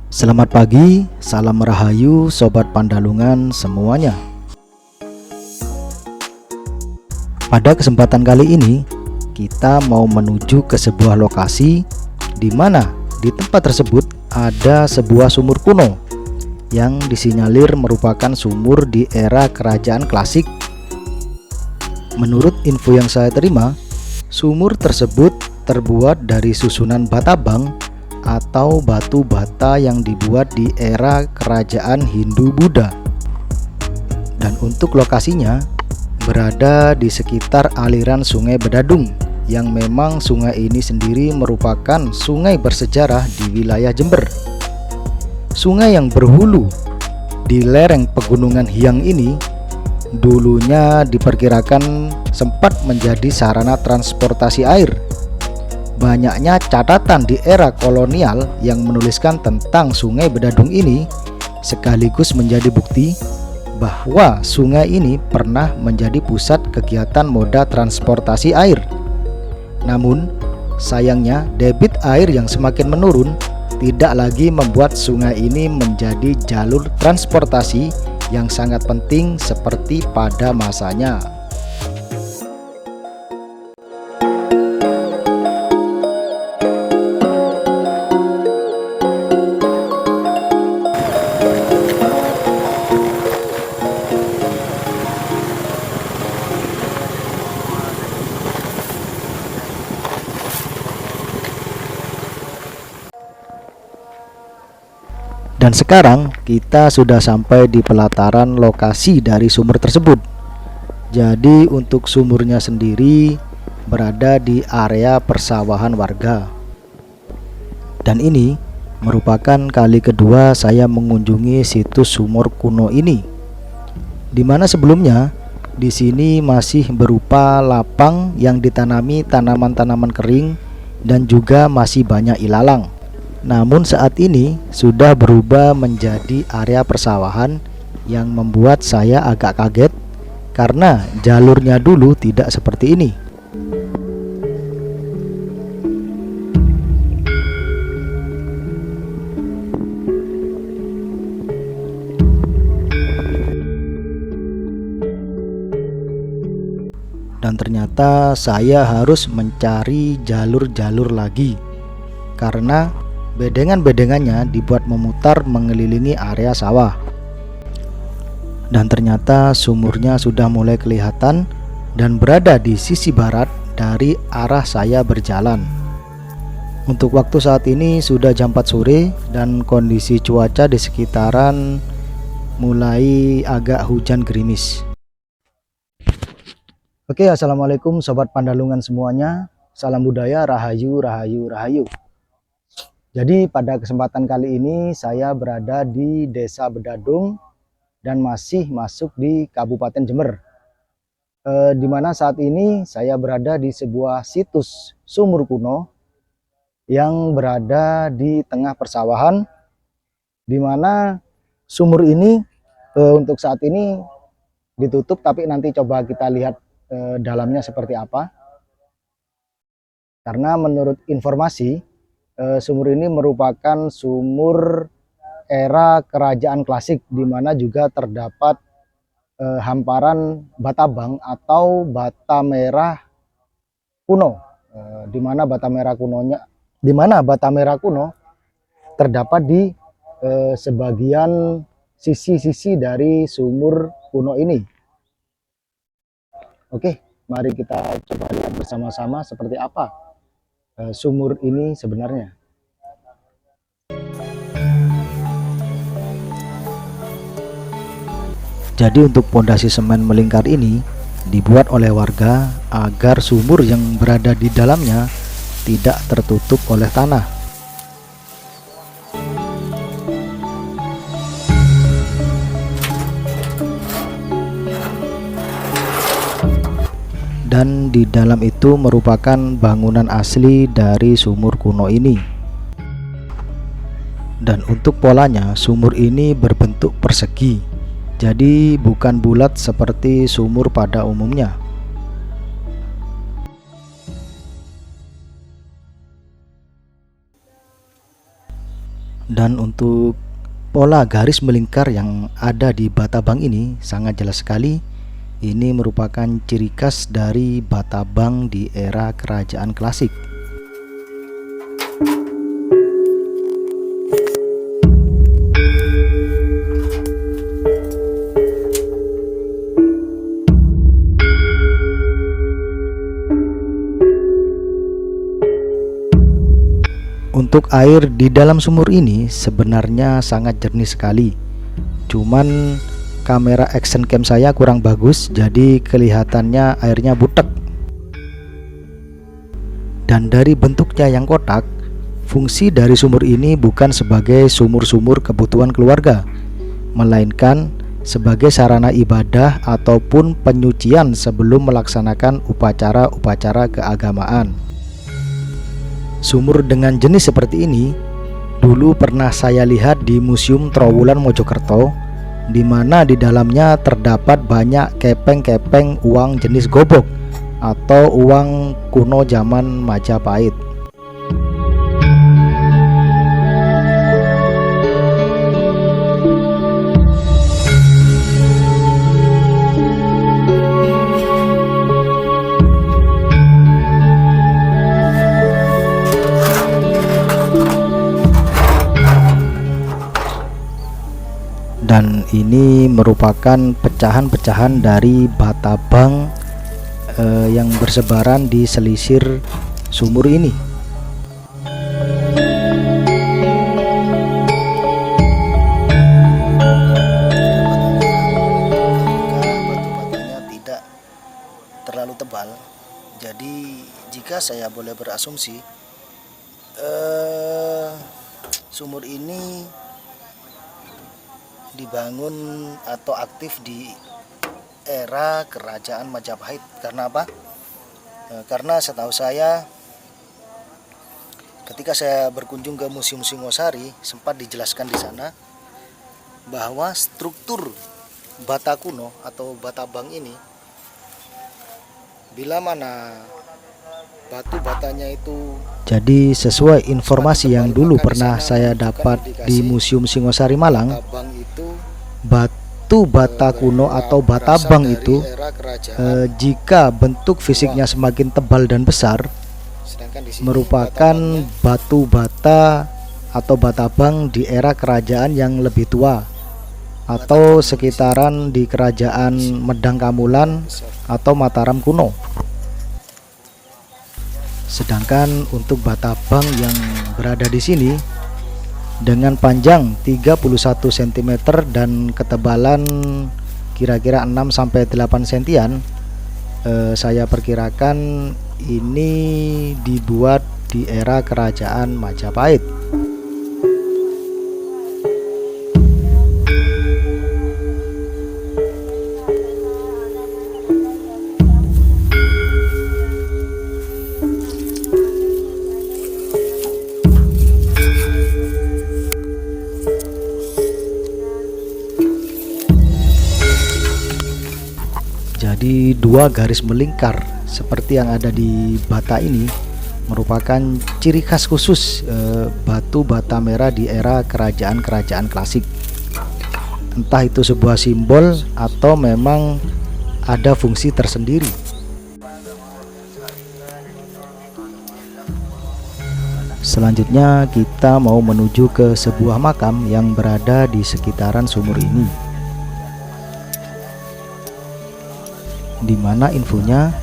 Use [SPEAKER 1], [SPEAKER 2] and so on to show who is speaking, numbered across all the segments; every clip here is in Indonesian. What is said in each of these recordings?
[SPEAKER 1] Selamat pagi, salam rahayu Sobat Pandalungan semuanya. Pada kesempatan kali ini, kita mau menuju ke sebuah lokasi di mana di tempat tersebut ada sebuah sumur kuno yang disinyalir merupakan sumur di era kerajaan klasik. Menurut info yang saya terima, sumur tersebut terbuat dari susunan bata bang atau batu bata yang dibuat di era kerajaan Hindu-Buddha. Dan untuk lokasinya berada di sekitar aliran Sungai Bedadung, yang memang sungai ini sendiri merupakan sungai bersejarah di wilayah Jember. Sungai yang berhulu di lereng Pegunungan Hyang ini dulunya diperkirakan sempat menjadi sarana transportasi air. Banyaknya catatan di era kolonial yang menuliskan tentang Sungai Bedadung ini sekaligus menjadi bukti bahwa sungai ini pernah menjadi pusat kegiatan moda transportasi air. Namun, sayangnya debit air yang semakin menurun tidak lagi membuat sungai ini menjadi jalur transportasi yang sangat penting seperti pada masanya. Dan sekarang kita sudah sampai di pelataran lokasi dari sumur tersebut. Jadi untuk sumurnya sendiri berada di area persawahan warga. Dan ini merupakan kali kedua saya mengunjungi situs sumur kuno ini. Di mana sebelumnya di sini masih berupa lapang yang ditanami tanaman-tanaman kering dan juga masih banyak ilalang. Namun saat ini sudah berubah menjadi area persawahan yang membuat saya agak kaget karena jalurnya dulu tidak seperti ini. Dan ternyata saya harus mencari jalur-jalur lagi karena bedengan-bedengannya dibuat memutar mengelilingi area sawah. Dan ternyata sumurnya sudah mulai kelihatan dan berada di sisi barat dari arah saya berjalan. Untuk waktu saat ini sudah jam 4 sore dan kondisi cuaca di sekitaran mulai agak hujan gerimis. Oke, assalamualaikum Sobat Pandalungan semuanya. Salam budaya, rahayu, rahayu, rahayu. Jadi pada kesempatan kali ini saya berada di Desa Bedadung dan masih masuk di Kabupaten Jember. Di mana saat ini saya berada di sebuah situs sumur kuno yang berada di tengah persawahan, di mana sumur ini untuk saat ini ditutup, tapi nanti coba kita lihat dalamnya seperti apa. Karena menurut informasi sumur ini merupakan sumur era kerajaan klasik, di mana juga terdapat hamparan bata bang atau bata merah kuno, di mana bata merah kuno terdapat di sebagian sisi-sisi dari sumur kuno ini. Oke, mari kita coba lihat bersama-sama seperti apa sumur ini sebenarnya. Jadi untuk pondasi semen melingkar ini dibuat oleh warga agar sumur yang berada di dalamnya tidak tertutup oleh tanah. Dan di dalam itu merupakan bangunan asli dari sumur kuno ini. Dan untuk polanya sumur ini berbentuk persegi, jadi bukan bulat seperti sumur pada umumnya. Dan untuk pola garis melingkar yang ada di Batabang ini sangat jelas sekali. Ini merupakan ciri khas dari Batabang di era kerajaan klasik. Untuk air di dalam sumur ini sebenarnya sangat jernih sekali. Cuman kamera action cam saya kurang bagus, jadi kelihatannya airnya butek. Dan dari bentuknya yang kotak, fungsi dari sumur ini bukan sebagai sumur-sumur kebutuhan keluarga, melainkan sebagai sarana ibadah ataupun penyucian sebelum melaksanakan upacara-upacara keagamaan. Sumur dengan jenis seperti ini dulu pernah saya lihat di Museum Trowulan Mojokerto, di mana di dalamnya terdapat banyak kepeng-kepeng uang jenis gobok atau uang kuno zaman Majapahit. Dan ini merupakan pecahan-pecahan dari Batabang yang bersebaran di selisir sumur ini. Batu-batunya tidak terlalu tebal, jadi jika saya boleh berasumsi, sumur ini dibangun atau aktif di era kerajaan Majapahit. Karena apa? Karena setahu saya ketika saya berkunjung ke Museum Singosari sempat dijelaskan di sana bahwa struktur bata kuno atau Batabang ini, bila mana batu batanya itu, jadi sesuai informasi yang dulu pernah saya dapat di Museum Singosari Malang, batu bata kuno atau Batabang itu jika bentuk fisiknya semakin tebal dan besar merupakan batu bata atau Batabang di era kerajaan yang lebih tua atau sekitaran di kerajaan Medang Kamulan atau Mataram kuno. Sedangkan untuk Batabang yang berada di sini dengan panjang 31 cm dan ketebalan kira-kira 6-8 sentian, saya perkirakan ini dibuat di era kerajaan Majapahit. Jadi dua garis melingkar seperti yang ada di bata ini merupakan ciri khas khusus batu bata merah di era kerajaan-kerajaan klasik. Entah itu sebuah simbol atau memang ada fungsi tersendiri. Selanjutnya kita mau menuju ke sebuah makam yang berada di sekitaran sumur ini, di mana infonya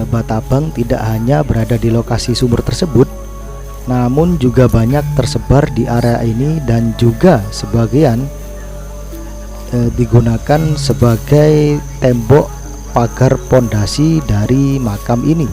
[SPEAKER 1] Batabang tidak hanya berada di lokasi sumur tersebut, namun juga banyak tersebar di area ini dan juga sebagian digunakan sebagai tembok pagar pondasi dari makam ini.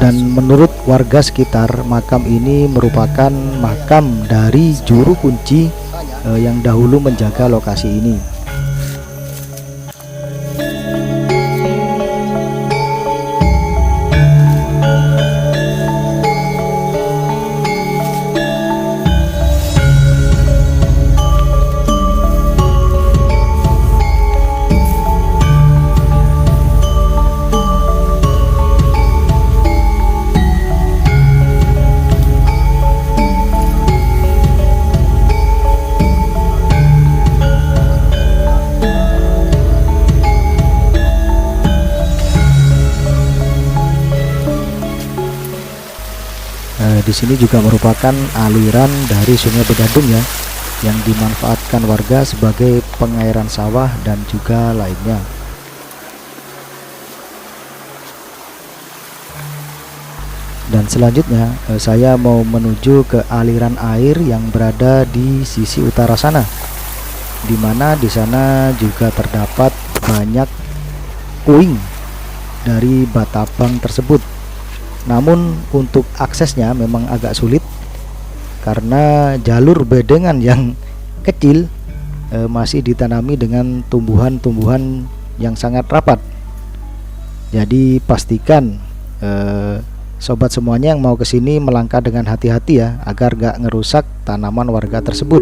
[SPEAKER 1] Dan menurut warga sekitar, makam ini merupakan makam dari juru kunci yang dahulu menjaga lokasi ini. Di sini juga merupakan aliran dari Sungai Bedadung ya, yang dimanfaatkan warga sebagai pengairan sawah dan juga lainnya. Dan selanjutnya saya mau menuju ke aliran air yang berada di sisi utara sana, di mana di sana juga terdapat banyak puing dari Batabang tersebut. Namun untuk aksesnya memang agak sulit karena jalur bedengan yang kecil masih ditanami dengan tumbuhan-tumbuhan yang sangat rapat. Jadi pastikan sobat semuanya yang mau ke sini melangkah dengan hati-hati ya, agar gak ngerusak tanaman warga tersebut.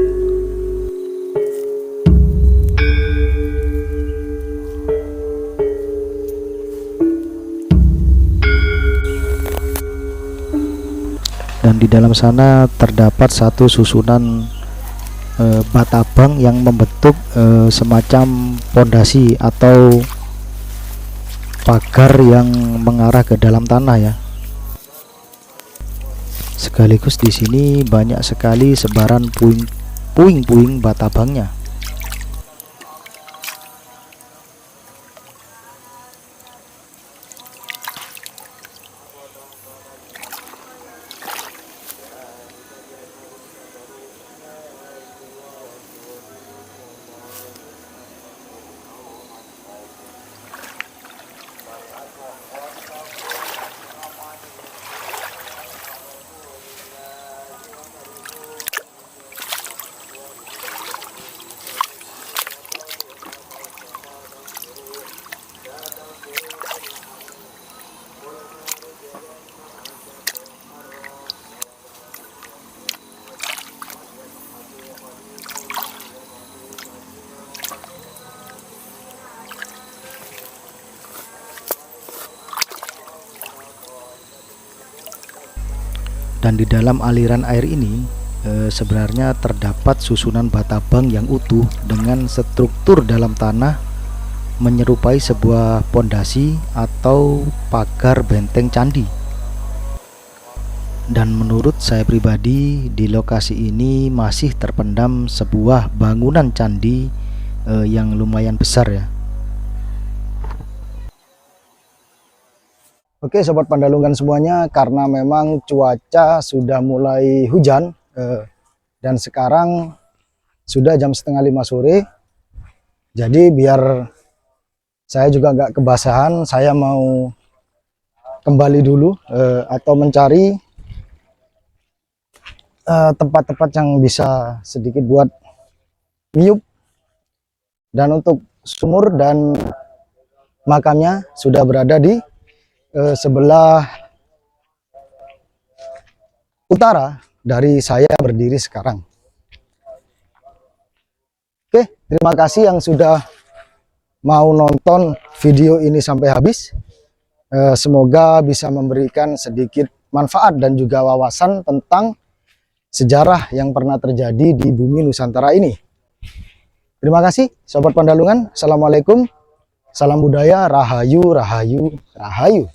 [SPEAKER 1] Dan di dalam sana terdapat satu susunan Batabang yang membentuk semacam pondasi atau pagar yang mengarah ke dalam tanah ya. Sekaligus di sini banyak sekali sebaran puing-puing Batabangnya. Dan di dalam aliran air ini sebenarnya terdapat susunan Batabang yang utuh dengan struktur dalam tanah menyerupai sebuah pondasi atau pagar benteng candi. Dan menurut saya pribadi, di lokasi ini masih terpendam sebuah bangunan candi yang lumayan besar ya. Oke sobat Pandalungan semuanya, karena memang cuaca sudah mulai hujan dan sekarang sudah jam setengah 5 sore, jadi biar saya juga nggak kebasahan, saya mau kembali dulu atau mencari tempat-tempat yang bisa sedikit buat niup. Dan untuk sumur dan makamnya sudah berada di sebelah utara dari saya berdiri sekarang. Oke, terima kasih yang sudah mau nonton video ini sampai habis. Semoga bisa memberikan sedikit manfaat dan juga wawasan tentang sejarah yang pernah terjadi di bumi Nusantara ini. Terima kasih sobat Pandalungan. Assalamualaikum, salam budaya, rahayu, rahayu, rahayu.